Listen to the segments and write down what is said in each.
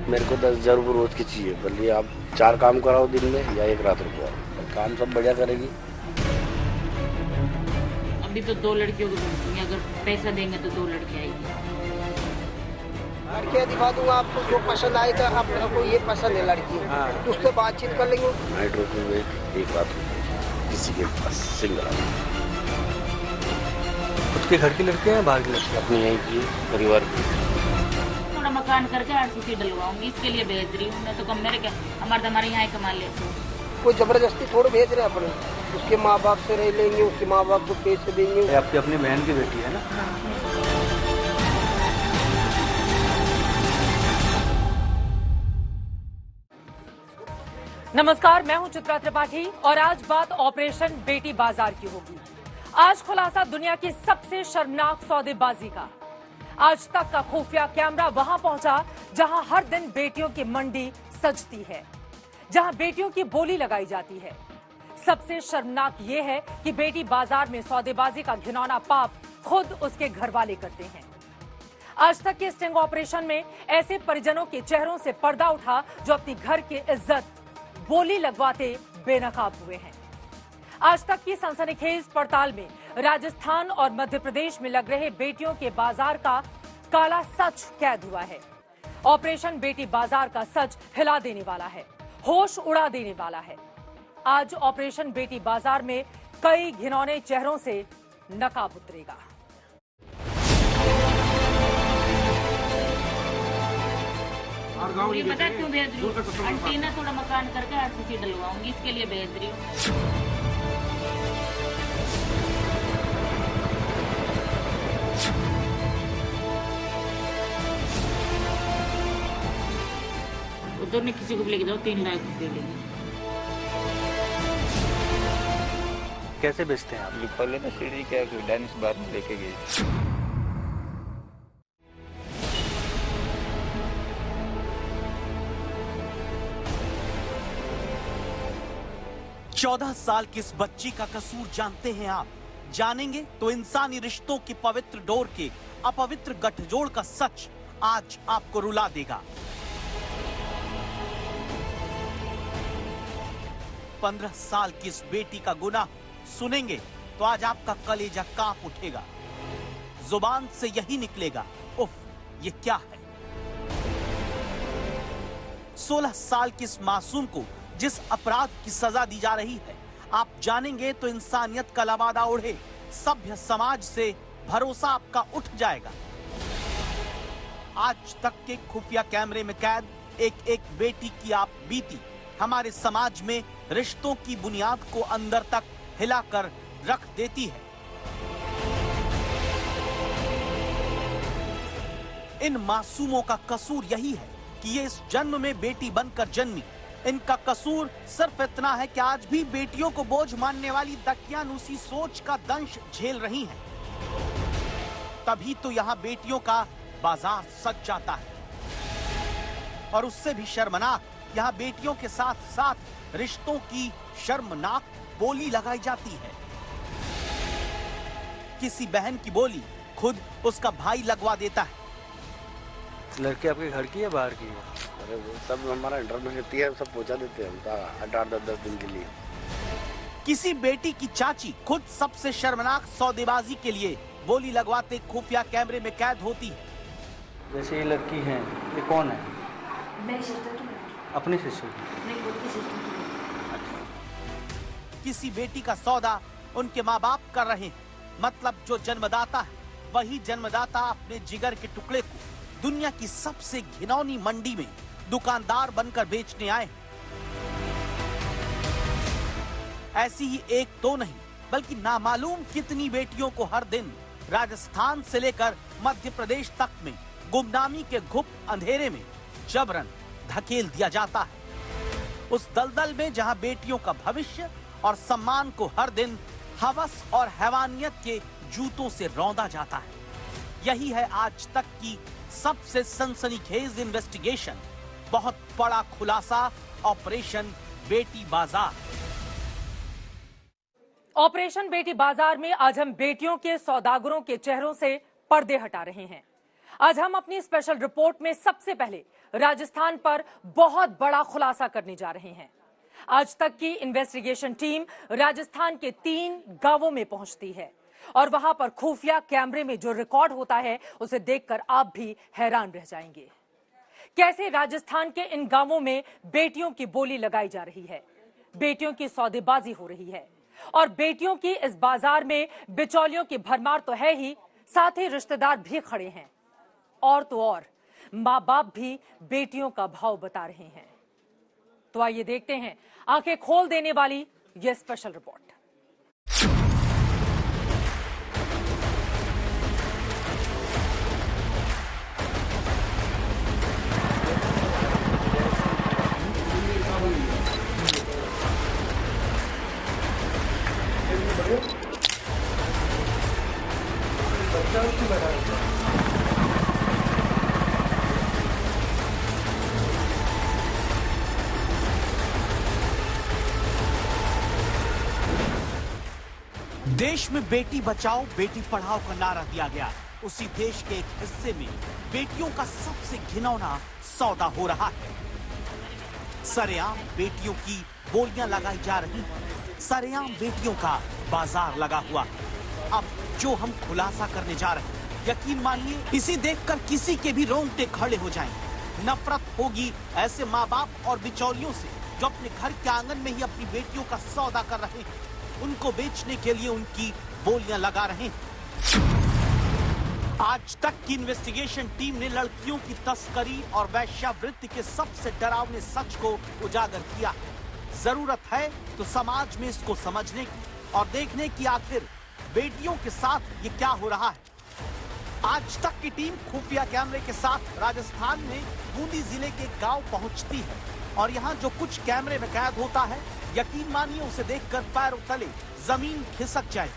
मेरे को 10,000 रुपये रोज की चाहिए, बोलिए आप 4 काम कराओ दिन में या 1 रात रुको, काम सब बढ़िया करेगी। अभी तो 2 लड़कियों को ढूंढूंगी, अगर पैसा देंगे तो 2 लड़की आएगी। लड़कियाँ दिखा दूंगा आपको, जो पसंद आएगा आपको ये पसंद है लड़की, तो उससे बातचीत कर लेंगे। नाइट रुकूंगे, 1 रात रुकूंगे किसी के पास, सिंगल। खुद के घर की लड़कियाँ हैं बाहर की लड़कियाँ? अपनी यहीं की, परिवार की। थोड़ा मकान करके आरसीसी डलवाऊंगी, इसके लिए भेज रही हूँ मैं। तो कम मेरे क्या, हमारे यहाँ कमा लेते। कोई जबरदस्ती थोड़ा भेज रहे अपने, उसके माँ बाप से रह लेंगे, उसके माँ बाप को पैसे देंगे। आपकी अपनी बहन की बेटी है ना? नमस्कार, मैं हूं चित्रा त्रिपाठी और आज बात ऑपरेशन बेटी बाजार की होगी। आज खुलासा दुनिया की सबसे शर्मनाक सौदेबाजी का। आज तक का खुफिया कैमरा वहां पहुंचा जहां हर दिन बेटियों की मंडी सजती है, जहां बेटियों की बोली लगाई जाती है। सबसे शर्मनाक यह है कि बेटी बाजार में सौदेबाजी का घिनौना पाप खुद उसके घर वाले करते हैं। आज तक के स्टिंग ऑपरेशन में ऐसे परिजनों के चेहरों से पर्दा उठा जो अपनी घर की इज्जत बोली लगवाते बेनकाब हुए हैं। आज तक की सनसनीखेज पड़ताल में राजस्थान और मध्य प्रदेश में लग रहे बेटियों के बाजार का काला सच कैद हुआ है। ऑपरेशन बेटी बाजार का सच हिला देने वाला है, होश उड़ा देने वाला है। आज ऑपरेशन बेटी बाजार में कई घिनौने चेहरों से नकाब उतरेगा। ये पता क्यों भेज रही हूँ? आंटी ना थोड़ा मकान करके आरसीसी डलवाऊंगी, इसके लिए भेज रही हूँ। उधर नहीं किसी को भी लेके जाओ, 3 लाख रुपए लेंगे। कैसे बेचते हैं आप? पहले ना सीढ़ी क्या डाइनिंग बार में लेके गई। 14 साल की इस बच्ची का कसूर जानते हैं आप? जानेंगे तो इंसानी रिश्तों की पवित्र डोर के अपवित्र गठजोड़ का सच आज आपको रुला देगा। 15 साल की इस बेटी का गुनाह सुनेंगे तो आज आपका कलेजा कांप उठेगा। जुबान से यही निकलेगा, उफ, ये क्या है। 16 साल की इस मासूम को जिस अपराध की सजा दी जा रही है, आप जानेंगे तो इंसानियत का लबादा उड़े सभ्य समाज से भरोसा आपका उठ जाएगा। आज तक के खुफिया कैमरे में कैद एक एक बेटी की आप बीती हमारे समाज में रिश्तों की बुनियाद को अंदर तक हिलाकर रख देती है। इन मासूमों का कसूर यही है कि ये इस जन्म में बेटी बनकर जन्मी। इनका कसूर सिर्फ इतना है कि आज भी बेटियों को बोझ मानने वाली दकियानूसी सोच का दंश झेल रही हैं। तभी तो यहाँ बेटियों का बाजार सज जाता है। और उससे भी शर्मनाक, यहाँ बेटियों के साथ साथ रिश्तों की शर्मनाक बोली लगाई जाती है। किसी बहन की बोली खुद उसका भाई लगवा देता है। लड़की आपके घर की है बाहर की है? अरे वो सब हमारा अंडर में रहती है, सब पहुंचा देते हैं हम 8-10 दिन के लिए। किसी बेटी की चाची खुद सबसे शर्मनाक सौदेबाजी के लिए बोली लगवाते खुफिया कैमरे में कैद होती है। वैसे ये लड़की है, ये कौन है? मेरी सिस्टर की, अपनी सिस्टर की? मेरी खुद की सिस्टर की। किसी बेटी का सौदा उनके माँ बाप कर रहे हैं। मतलब जो जन्मदाता है वही जन्मदाता अपने जिगर के टुकड़े को दुनिया की सबसे घिनौनी मंडी में दुकानदार बनकर बेचने आए। ऐसी ही एक तो नहीं बल्कि नामालूम कितनी बेटियों को हर दिन राजस्थान से लेकर मध्य प्रदेश तक में गुमनामी के गुप्त अंधेरे में जबरन धकेल दिया जाता है। उस दलदल में जहां बेटियों का भविष्य और सम्मान को हर दिन हवस और हैवानियत के जूतों से रौंदा जाता है। यही है आज तक की सबसे सनसनीखेज इन्वेस्टिगेशन, बहुत बड़ा खुलासा, ऑपरेशन बेटी बाजार। ऑपरेशन बेटी बाजार में आज हम बेटियों के सौदागरों के चेहरों से पर्दे हटा रहे हैं। आज हम अपनी स्पेशल रिपोर्ट में सबसे पहले राजस्थान पर बहुत बड़ा खुलासा करने जा रहे हैं। आज तक की इन्वेस्टिगेशन टीम राजस्थान के 3 गांवों में पहुंचती है और वहां पर खुफिया कैमरे में जो रिकॉर्ड होता है उसे देखकर आप भी हैरान रह जाएंगे। कैसे राजस्थान के इन गांवों में बेटियों की बोली लगाई जा रही है, बेटियों की सौदेबाजी हो रही है और बेटियों की इस बाजार में बिचौलियों की भरमार तो है ही, साथ ही रिश्तेदार भी खड़े हैं और तो और माँ बाप भी बेटियों का भाव बता रहे हैं। तो आइए देखते हैं आंखें खोल देने वाली यह स्पेशल रिपोर्ट। देश में बेटी बचाओ बेटी पढ़ाओ का नारा दिया गया। उसी देश के एक हिस्से में बेटियों का सबसे घिनौना सौदा हो रहा है। सरेआम बेटियों की बोलियां लगाई जा रही हैं। सरेआम बेटियों का बाजार लगा हुआ है। अब जो हम खुलासा करने जा रहे हैं, यकीन मानिए इसे देखकर किसी के भी रोंगटे खड़े हो जाएंगे। नफरत होगी ऐसे माँ बाप और बिचौलियों से जो अपने घर के आंगन में ही अपनी बेटियों का सौदा कर रहे हैं, उनको बेचने के लिए उनकी बोलियां लगा रहे हैं। आज तक की इन्वेस्टिगेशन टीम ने लड़कियों की तस्करी और वेश्यावृत्ति के सबसे डरावने सच को उजागर किया। जरूरत है तो समाज में इसको समझने की और देखने की आखिर बेटियों के साथ ये क्या हो रहा है। आज तक की टीम खुफिया कैमरे के साथ राजस्थान में बूंदी जिले के गांव पहुंचती है और यहां जो कुछ कैमरे में कैद होता है, यकीन मानिए उसे देखकर पैरों तले जमीन खिसक जाए।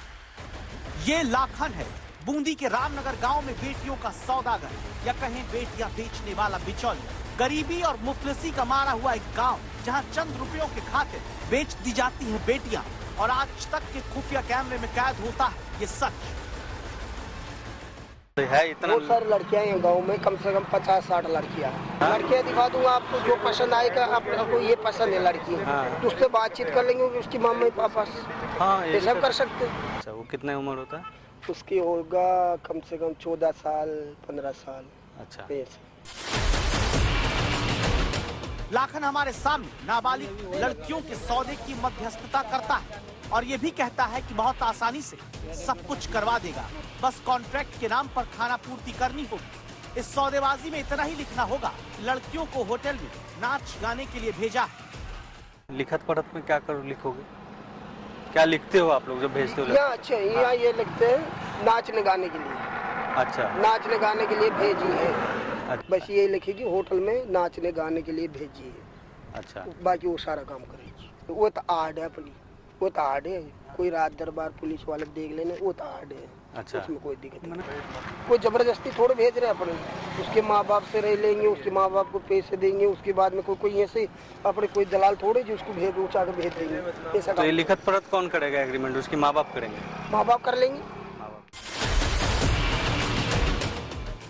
ये लाखन है, बूंदी के रामनगर गांव में बेटियों का सौदागर या कहें बेटियां बेचने वाला बिचौलिया। गरीबी और मुफलिसी का मारा हुआ एक गांव जहां चंद रुपयों के खातिर बेच दी जाती हैं बेटियां और आज तक के खुफिया कैमरे में कैद होता है ये सच। है इतना बहुत सारी लड़कियां हैं गांव में, कम से कम 50-60 लड़कियां। लड़कियां दिखा दूंगा आपको, जो पसंद आएगा। आपको ये पसंद है लड़की, तो उससे बातचीत कर लेंगे उसकी मम्मी पापा से। हाँ, ये सब कर सकते हैं। अच्छा, वो कितने उम्र होता है उसकी? होगा कम से कम 14 साल 15 साल। अच्छा। लाखन हमारे सामने नाबालिग लड़कियों के सौदे की मध्यस्थता करता है और ये भी कहता है कि बहुत आसानी से सब कुछ करवा देगा, बस कॉन्ट्रैक्ट के नाम पर खाना पूर्ति करनी होगी। इस सौदेबाजी में इतना ही लिखना होगा, लड़कियों को होटल में नाच गाने के लिए भेजा है। लिखत पढ़त में क्या करो लिखोगे? क्या लिखते हो आप लोग जब भेजते हो? अच्छा, यहाँ ये लिखते हैं नाचने गाने के लिए। अच्छा, नाचने गाने के लिए भेजी है। अच्छा। बस ये लिखेगी होटल में नाचने गाने के लिए भेजी है। अच्छा, बाकी बाकी वो सारा काम करेगी। वो तो आर्ट है अपनी, वो तो आर्ट है। कोई रात दरबार पुलिस वाले देख लेने, वो तो आर्ट है। अच्छा, उसमें कोई दिक्कत नहीं। कोई जबरदस्ती थोड़े भेज रहे अपने, उसके माँ बाप से रह लेंगे, उसके माँ बाप को पैसे देंगे, उसके बाद में कोई ऐसे अपने कोई दलाल थोड़े जो उसको भेज ऊँचा के भेज देंगे। ऐसा तो ये लिखत पढ़त कौन करेगा एग्रीमेंट? उसकी माँ बाप करेंगे? माँ बाप कर लेंगे।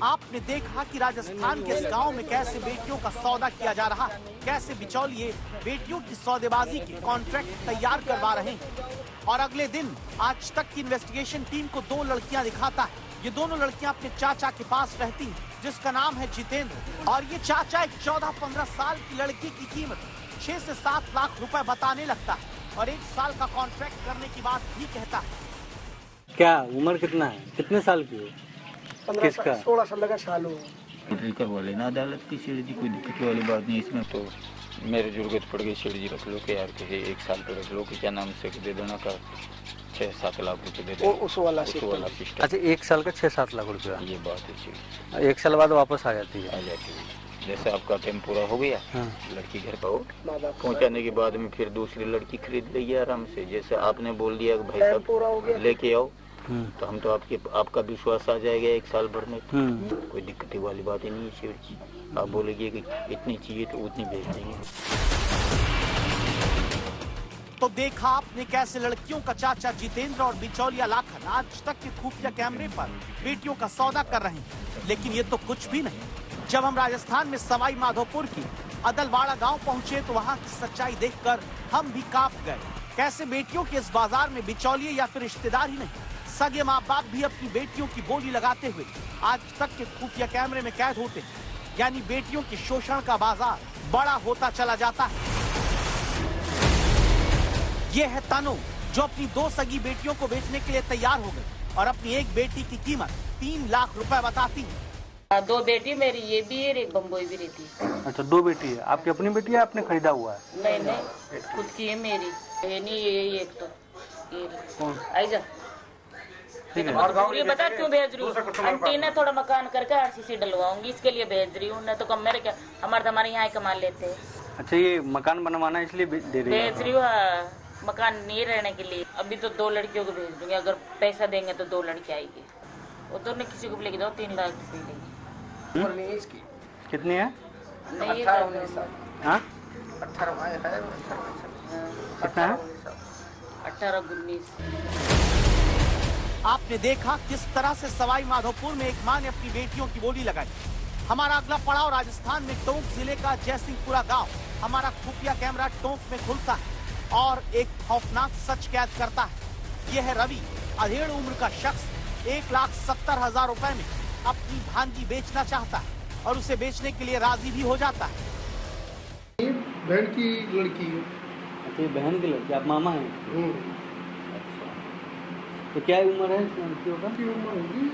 आपने देखा कि राजस्थान के इस गांव में कैसे बेटियों का सौदा किया जा रहा है, कैसे बिचौलिए बेटियों की सौदेबाजी के कॉन्ट्रैक्ट तैयार करवा रहे हैं। और अगले दिन आज तक की इन्वेस्टिगेशन टीम को 2 लड़कियां दिखाता है। ये दोनों लड़कियां अपने चाचा के पास रहती हैं, जिसका नाम है जितेंद्र। और ये चाचा एक 14-15 साल की लड़की की कीमत 6 से 7 लाख रुपए बताने लगता है और 1 साल का कॉन्ट्रैक्ट करने की बात भी कहता है। क्या उम्र कितना है? कितने साल की हो? 16-17 साल हो। करवा लेना अदालत की सीढ़ी जी, कोई दिक्कत वाली बात नहीं इसमें। तो मेरे जरूरत पड़ गई सीढ़ी जी रख लो के यार के 1 साल पे रख लो कि क्या नाम से दे देना का 6-7 लाख रुपए दे दो। उस वाला सिस्टम। अच्छा, 1 साल का 6-7 लाख रुपया? ये बात है सीढ़ी। 1 साल बाद वापस आ जाती है? आ जाती है। जैसे आपका टाइम पूरा हो गया, लड़की घर पर पहुँचाने के बाद में फिर दूसरी लड़की खरीद लेगी आराम से। जैसे आपने बोल दिया भाई साहब लेके आओ, तो हम तो आपका विश्वास आ जाएगा 1 साल भर में। कोई दिक्कत वाली बात ही नहीं है शिव जी। आप बोलेंगे कि इतनी चाहिए तो उतनी भेज देंगे। तो देखा आपने कैसे लड़कियों का चाचा जितेंद्र और बिचौलिया लाखन आज तक के खुफिया कैमरे पर बेटियों का सौदा कर रहे हैं। लेकिन ये तो कुछ भी नहीं। जब हम राजस्थान में सवाई माधोपुर की अदलवाड़ा गांव पहुंचे तो वहां की सच्चाई देखकर हम भी कांप गए। कैसे बेटियों के इस बाजार में बिचौलिए या फिर रिश्तेदार ही नहीं, सगे माँ बाप भी अपनी बेटियों की बोली लगाते हुए आज तक के खुफिया कैमरे में कैद होते हैं। यानी बेटियों के शोषण का बाजार बड़ा होता चला जाता है। ये है तनु, जो अपनी 2 सगी बेटियों को बेचने के लिए तैयार हो गई और अपनी एक बेटी की कीमत 3 लाख रुपए बताती है। 2 बेटी मेरी, ये भी है, एक बम्बई भी रहती है। अच्छा, 2 बेटी है। आपकी अपनी बेटी है, आपने खरीदा हुआ है? नहीं नहीं, खुद की है मेरी। ये नहीं, ये एक तो कौन? आई जा। ठीक है। ये बता क्यों भेज रही हूँ? आंटी ने थोड़ा मकान करके आरसीसी डलवाऊंगी, इसके लिए भेज रही हूँ। नहीं तो कम मेरे क्या, हमारे यहाँ कमा लेते हैं। अच्छा, ये मकान बनवाना इसलिए दे रही है? भेज रही हूँ मकान नहीं रहने के लिए। अभी तो 2 लड़कियों को भेज दूंगी, अगर पैसा देंगे तो 2 लड़की आएगी। वो तो नहीं, किसी को भी लेके जाओ 3 लाख रुपए लेंगे। कितनी है? नहीं, 18-19 साल। हाँ, 18 है, कितना है? 18-19। आपने देखा किस तरह से सवाई माधोपुर में एक मां ने अपनी बेटियों की बोली लगाई। हमारा अगला पड़ाव राजस्थान में टोंक जिले का जयसिंहपुरा गांव। हमारा खुफिया कैमरा टोंक में खुलता है और एक खौफनाक सच कैद करता है। यह है रवि, अधेड़ उम्र का शख्स 1,70,000 रुपए में अपनी भांजी बेचना चाहता है और उसे बेचने के लिए राजी भी हो जाता है। बहन की लड़की है। अच्छा, ये बहन की लड़की, आप मामा हैं? अच्छा, तो क्या उम्र है इस लड़कियों का? की उम्र होगी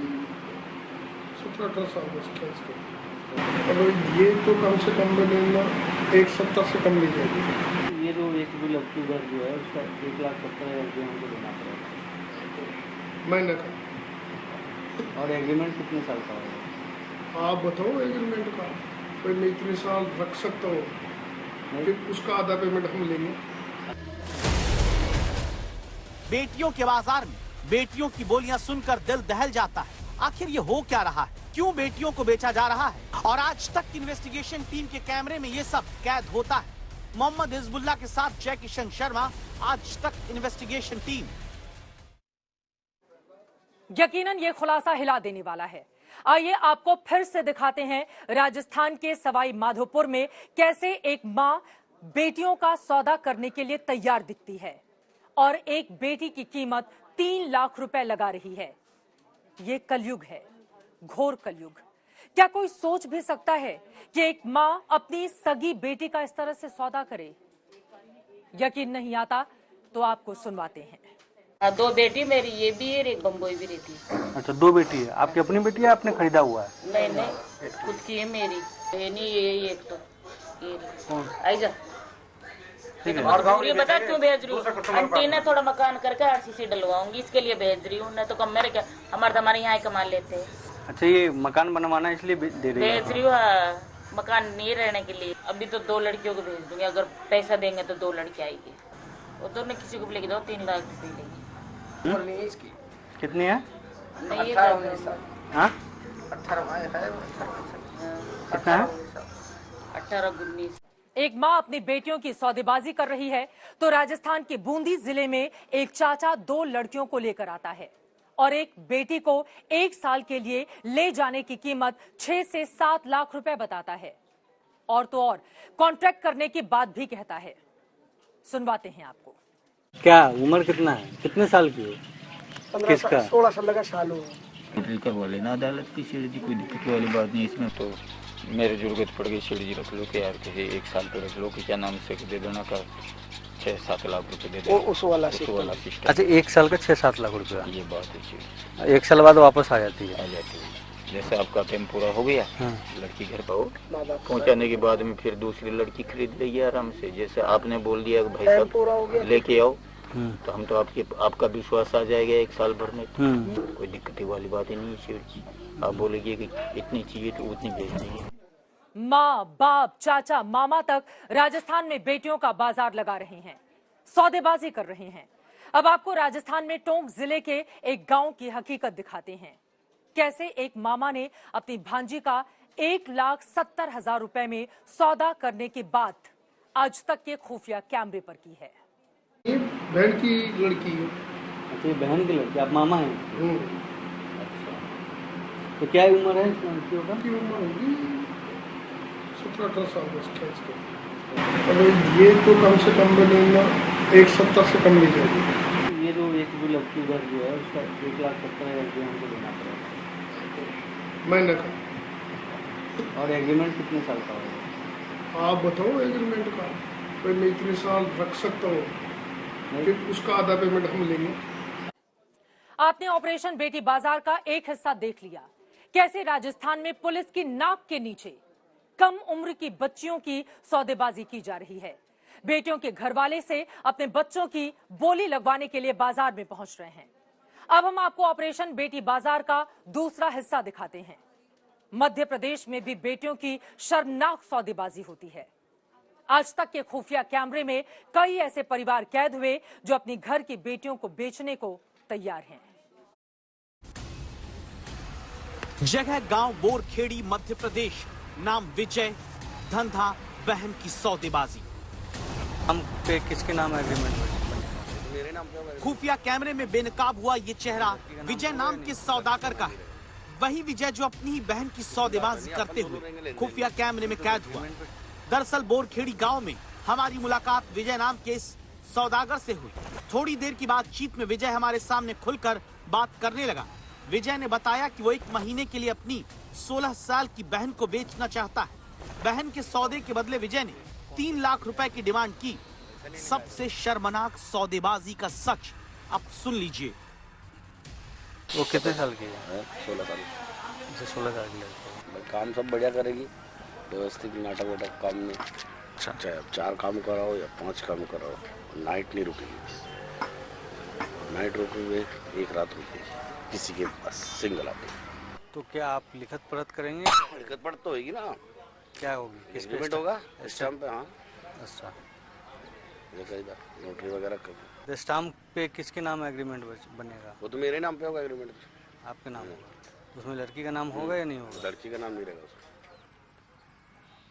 17-18 साल बस। अब ये तो कम से कम मिलेगा 1,70,000 से कम मिल जाएगी। ये जो एक भी लड़की उधर जो है उसका 1,70,000 रुपये हमको देना पड़ेगा महीने का। और एग्रीमेंट कितने साल का होगा? आप बताओ एग्रीमेंट का। कोई मैं इतने साल रख सकता हूँ, फिर उसका आधा पेमेंट हम लेंगे। बेटियों के बाजार में बेटियों की बोलियां सुनकर दिल दहल जाता है। आखिर ये हो क्या रहा है? क्यों बेटियों को बेचा जा रहा है? और आज तक की इन्वेस्टिगेशन टीम के कैमरे में ये सब कैद होता है। मोहम्मद हिजबुल्लाह के साथ जय किशन शर्मा, आज तक इन्वेस्टिगेशन टीम। यकीनन ये खुलासा हिला देने वाला है। आइए आपको फिर से दिखाते हैं राजस्थान के सवाई माधोपुर में कैसे एक मां बेटियों का सौदा करने के लिए तैयार दिखती है और एक बेटी की कीमत 3 लाख रुपए लगा रही है। ये कलयुग है, घोर कलयुग। क्या कोई सोच भी सकता है कि एक मां अपनी सगी बेटी का इस तरह से सौदा करे? यकीन नहीं आता तो आपको सुनवाते हैं। 2 बेटी मेरी, ये भी है, एक बम्बई भी रहती है। अच्छा, 2 बेटी है। आपकी अपनी बेटी है, आपने खरीदा हुआ है? नहीं नहीं, खुद की है मेरी। ये नहीं, ये एक तो कौन? आई जा। ठीक है। ये बता क्यों भेज रही हूँ? आंटी ने थोड़ा मकान करके आरसीसी डलवाऊंगी, इसके लिए भेज रही हूँ। नहीं तो कम मेरे क्या, हमारे यहाँ कमा लेते हैं। अच्छा, ये मकान बनवाना इसलिए दे रही है? भेज रही हूँ मकान नहीं रहने के लिए। अभी तो 2 लड़कियों को भेज दूंगी, अगर पैसा देंगे तो 2 लड़की आएगी। वो तो नहीं, किसी को भी लेके जाओ 3 लाख रुपए लेंगे। कितनी है? नहीं, 18-19 साल। हाँ, 18 है, कितना है? 18-19। एक मां अपनी बेटियों की सौदेबाजी कर रही है तो राजस्थान के बूंदी जिले में एक चाचा 2 लड़कियों को लेकर आता है और एक बेटी को 1 साल के लिए ले जाने की कीमत 6 से 7 लाख रुपए बताता है। और तो और कॉन्ट्रैक्ट करने की बात भी कहता है। सुनवाते हैं आपको। क्या उम्र कितना है? कितने साल की है? किसका? 16 साल का साल हो। करवा लेना अदालत की सीढ़ी जी, कोई दिक्कत वाली बात नहीं इसमें। तो मेरे जरूरत पड़ गई सीढ़ी जी, रख लो कि यार कहे 1 साल पे रख लो कि क्या नाम से दे देना का 6-7 लाख रुपए दे देना। उस वाला सिस्टम। अच्छा, 1 साल का 6-7 लाख रुपया? ये बात है सीढ़ी। 1 साल बाद वापस आ जाती है? आ जाती है। जैसे आपका टाइम पूरा हो गया, हाँ। लड़की घर पर पहुंचाने के बाद में फिर दूसरी लड़की खरीद लेगी आराम से। जैसे आपने बोल दिया भाई साहब लेके आओ, तो हम तो आपका विश्वास आ जाएगा 1 साल भर में। कोई दिक्कत वाली बात ही नहीं है शेर जी। आप बोलेंगे कि इतनी चाहिए तो उतनी भेज देंगे। माँ, बाप, चाचा, मामा तक राजस्थान में बेटियों का बाजार लगा रहे हैं, सौदेबाजी कर रहे हैं। अब आपको राजस्थान में टोंक जिले के एक गांव की हकीकत दिखाते हैं। कैसे एक मामा ने अपनी भांजी का 1,70,000 रुपए में सौदा करने की बात आज तक के खुफिया कैमरे पर की है। ये बहन की लड़की है। अच्छा, ये बहन की लड़की, आप मामा हैं? अच्छा, तो क्या उम्र है इस लड़कियों का? की उम्र होगी 17-18 साल बस खींच के। अरे ये तो कम से कम मिलेगा 1,70 से कम नहीं जाएगी। ये जो लड़की उधर जो है उसका 1,70,000 हमको देना पड़ेगा महीने का। और एग्रीमेंट कितने साल का होगा? आप बताओ एग्रीमेंट का। भाई मैं इतने साल रख सकता हूँ, फिर उसका आधा पेमेंट हम लेंगे। आपने ऑपरेशन बेटी बाजार का एक हिस्सा देख लिया, कैसे राजस्थान में पुलिस की नाक के नीचे कम उम्र की बच्चियों की सौदेबाजी की जा रही है। बेटियों के घरवाले से अपने बच्चों की बोली लगवाने के लिए बाजार में पहुंच रहे हैं। अब हम आपको ऑपरेशन बेटी बाजार का दूसरा हिस्सा दिखाते हैं। मध्य प्रदेश में भी बेटियों की शर्मनाक सौदेबाजी होती है। आज तक के खुफिया कैमरे में कई ऐसे परिवार कैद हुए जो अपनी घर की बेटियों को बेचने को तैयार हैं। जगह गांव बोरखेड़ी मध्य प्रदेश, नाम विजय, धंधा बहन की सौदेबाजी। हम पे किसके नाम एग्रीमेंट? मेरे नाम पे होगा। खुफिया कैमरे में बेनकाब हुआ ये चेहरा विजय नाम के सौदागर का है। वही विजय जो अपनी ही बहन की सौदेबाजी करते हुए खुफिया कैमरे में कैद हुआ। दरअसल बोरखेड़ी गांव में हमारी मुलाकात विजय नाम के इस सौदागर से हुई। थोड़ी देर की बातचीत में विजय हमारे सामने खुलकर बात करने लगा। विजय ने बताया कि वो 1 महीने के लिए अपनी 16 साल की बहन को बेचना चाहता है। बहन के सौदे के बदले विजय ने 3 लाख रुपए की डिमांड की। सबसे शर्मनाक सौदेबाजी का सच अब सुन लीजिए। वो कितने साल की है? 16 साल। जैसे 16 साल की लड़की है। काम सब बढ़िया करेगी, व्यवस्थित नाटक वाटक काम में। चाहे 4 काम कराओ या 5 काम कराओ, नाइट नहीं रुकेगी। नाइट रुकेगी, एक रात रुकेगी किसी के पास सिंगल आके। तो क्या आप लिखत पढ़त करेंगे? लिखत पढ़त तो होगी ना। क्या होगी? किस पे एग्रीमेंट होगा स्टैम्प पे। हाँ, अच्छा, नोटरी वगैरह कर। तो स्टाम्प पे किसके नाम एग्रीमेंट बनेगा? वो तो मेरे नाम पे होगा एग्रीमेंट। आपके नाम होगा? उसमें लड़की का नाम होगा या नहीं होगा? लड़की का नाम नहीं रहेगा उसमें।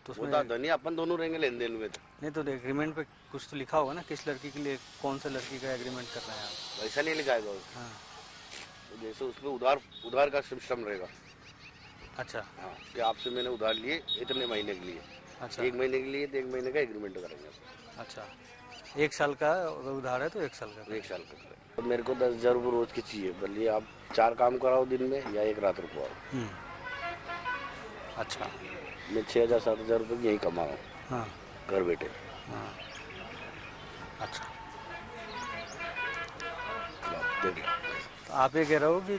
तो वो उसमें धनी अपन दोनों रहेंगे लेन देन में। नहीं, तो एग्रीमेंट पे कुछ तो लिखा होगा ना, किस लड़की के लिए कौन सा लड़की का एग्रीमेंट कर रहे हैं आप? वैसा नहीं लिखाएगा। हाँ, तो जैसे उसमें उधार का सिस्टम रहेगा। अच्छा, हाँ, कि आपसे मैंने उधार लिए इतने महीने के लिए। अच्छा, 1 महीने के लिए तो 1 महीने का एग्रीमेंट करेंगे। अच्छा, 1 साल का उधार है तो 1 साल का। 1 साल का। तो मेरे को 10,000 रुपये रोज की चाहिए। बोलिए आप 4 काम कराओ दिन में या 1 रात रुकवाओ। अच्छा, मैं 6,000-7,000 रुपये की यही कमा रहा हूँ। हाँ, घर बैठे। हाँ, अच्छा। देख लो। तो आप ये कह रहे हो कि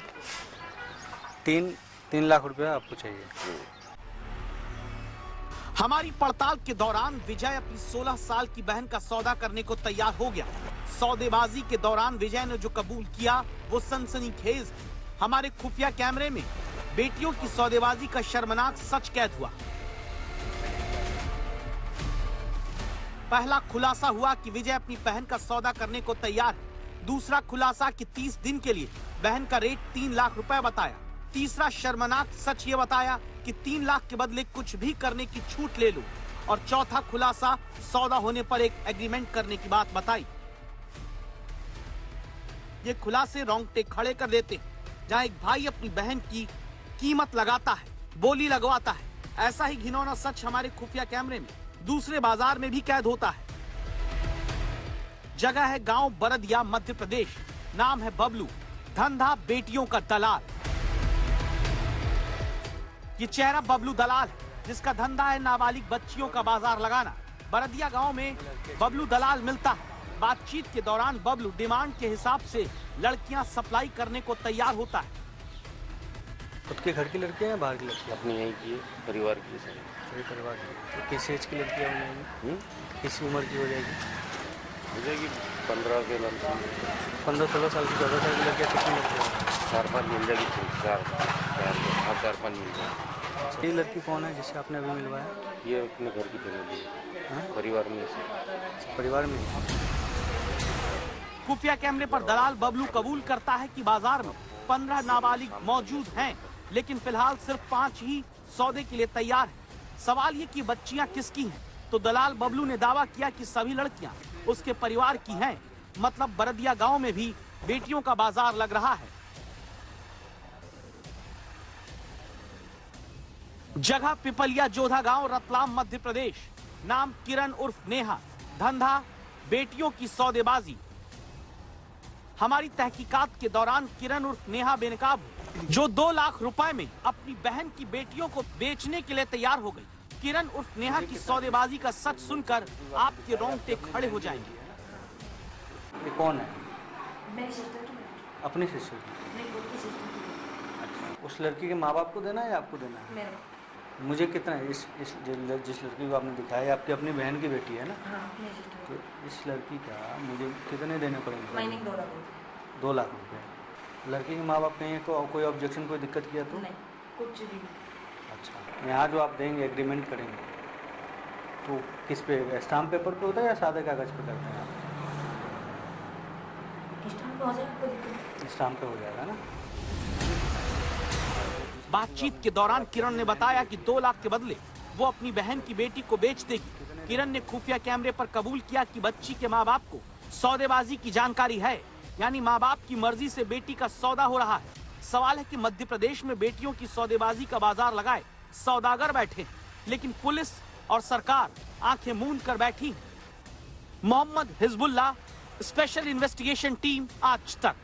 3 लाख रुपया आपको चाहिए? हमारी पड़ताल के दौरान विजय अपनी 16 साल की बहन का सौदा करने को तैयार हो गया। सौदेबाजी के दौरान विजय ने जो कबूल किया वो सनसनीखेज। हमारे खुफिया कैमरे में बेटियों की सौदेबाजी का शर्मनाक सच कैद हुआ। पहला खुलासा हुआ कि विजय अपनी बहन का सौदा करने को तैयार है। दूसरा खुलासा कि 30 दिन के लिए बहन का रेट 3 लाख रुपए बताया। तीसरा शर्मनाक सच ये बताया कि 3 लाख के बदले कुछ भी करने की छूट ले लो। और चौथा खुलासा सौदा होने पर एक एग्रीमेंट करने की बात बताई। ये खुलासे रोंगटे खड़े कर देते हैं। जहां एक भाई अपनी बहन की कीमत लगाता है, बोली लगवाता है, ऐसा ही घिनौना सच हमारे खुफिया कैमरे में दूसरे बाजार में भी कैद होता है। जगह है गांव बरदिया मध्य प्रदेश, नाम है बबलू, धंधा बेटियों का दलाल। ये चेहरा बबलू दलाल है जिसका धंधा है नाबालिग बच्चियों का बाजार लगाना। बरदिया गांव में बबलू दलाल मिलता है। बातचीत के दौरान बबलू डिमांड के हिसाब से लड़कियां सप्लाई करने को तैयार होता है। खुद के घर की लड़कियां या बाहर की लड़कियां? अपनी यहीं की परिवार की। सभी परिवार की। तो किस एज की लड़कियां हो जाएंगी? किस उम्र की हो जाएगी? हो जाएगी 15 के लड़की। 15-16 साल की, 14 साल की लड़कियां कितनी लड़कियां? 4-5 मिल जाएगी। 4-5 मिल जाएगी। ये लड़की कौन है जिससे आपने अभी मिलवाया? ये अपने घर की फैमिली है, परिवार में से। परिवार में। खुफिया कैमरे पर दलाल बबलू कबूल करता है कि बाजार में 15 नाबालिग मौजूद हैं, लेकिन फिलहाल सिर्फ 5 ही सौदे के लिए तैयार है। सवाल ये कि बच्चियां किसकी हैं, तो दलाल बबलू ने दावा किया कि सभी लड़कियां उसके परिवार की हैं। मतलब बरदिया गांव में भी बेटियों का बाजार लग रहा है। जगह पिपलिया जोधा गांव, रतलाम, मध्य प्रदेश। नाम किरण उर्फ नेहा। धंधा बेटियों की सौदेबाजी। हमारी तहकीकात के दौरान किरण उर्फ नेहा बेनकाब, जो 2 लाख रुपए में अपनी बहन की बेटियों को बेचने के लिए तैयार हो गई। किरण उर्फ नेहा की सौदेबाजी का सच सुनकर आपके रोंगटे खड़े हो जाएंगे। ये कौन है? मेरी सिस्टर की। अपनी सिस्टर की? नहीं, खुद की सिस्टर की। अच्छा, उस लड़की के माँ बाप को देना है या आपको देना है? मेरे। मुझे कितना है? जिस लड़की को आपने दिखाया, आपकी अपनी बहन की बेटी है ना? हाँ, मेरी सिस्टर। तो इस लड़की का मुझे कितने देने पड़ेंगे? महीने के 2 लाख। 2 लाख रुपए। लड़की के माँ बाप कहीं कोई ऑब्जेक्शन, कोई दिक्कत किया तो? नहीं, कुछ भी नहीं। अच्छा, यहाँ जो आप देंगे, एग्रीमेंट करेंगे, तो किस पे, स्टाम्प पेपर पे होता है या सादे कागज पे करते हैं आप? स्टाम्प पे हो जाएगा, कोई दिक्कत नहीं। स्टाम्प पे हो जाएगा ना? बातचीत के दौरान किरण ने बताया कि 2 लाख के बदले वो अपनी बहन की बेटी को बेच देगी। किरण ने खुफिया कैमरे पर कबूल किया कि बच्ची के माँ बाप को सौदेबाजी की जानकारी है, यानी माँ बाप की मर्जी से बेटी का सौदा हो रहा है। सवाल है कि मध्य प्रदेश में बेटियों की सौदेबाजी का बाजार लगाए सौदागर बैठे, लेकिन पुलिस और सरकार आंखें मूंद कर बैठी। Mohammad Hizbullah, special investigation team, Aaj तक।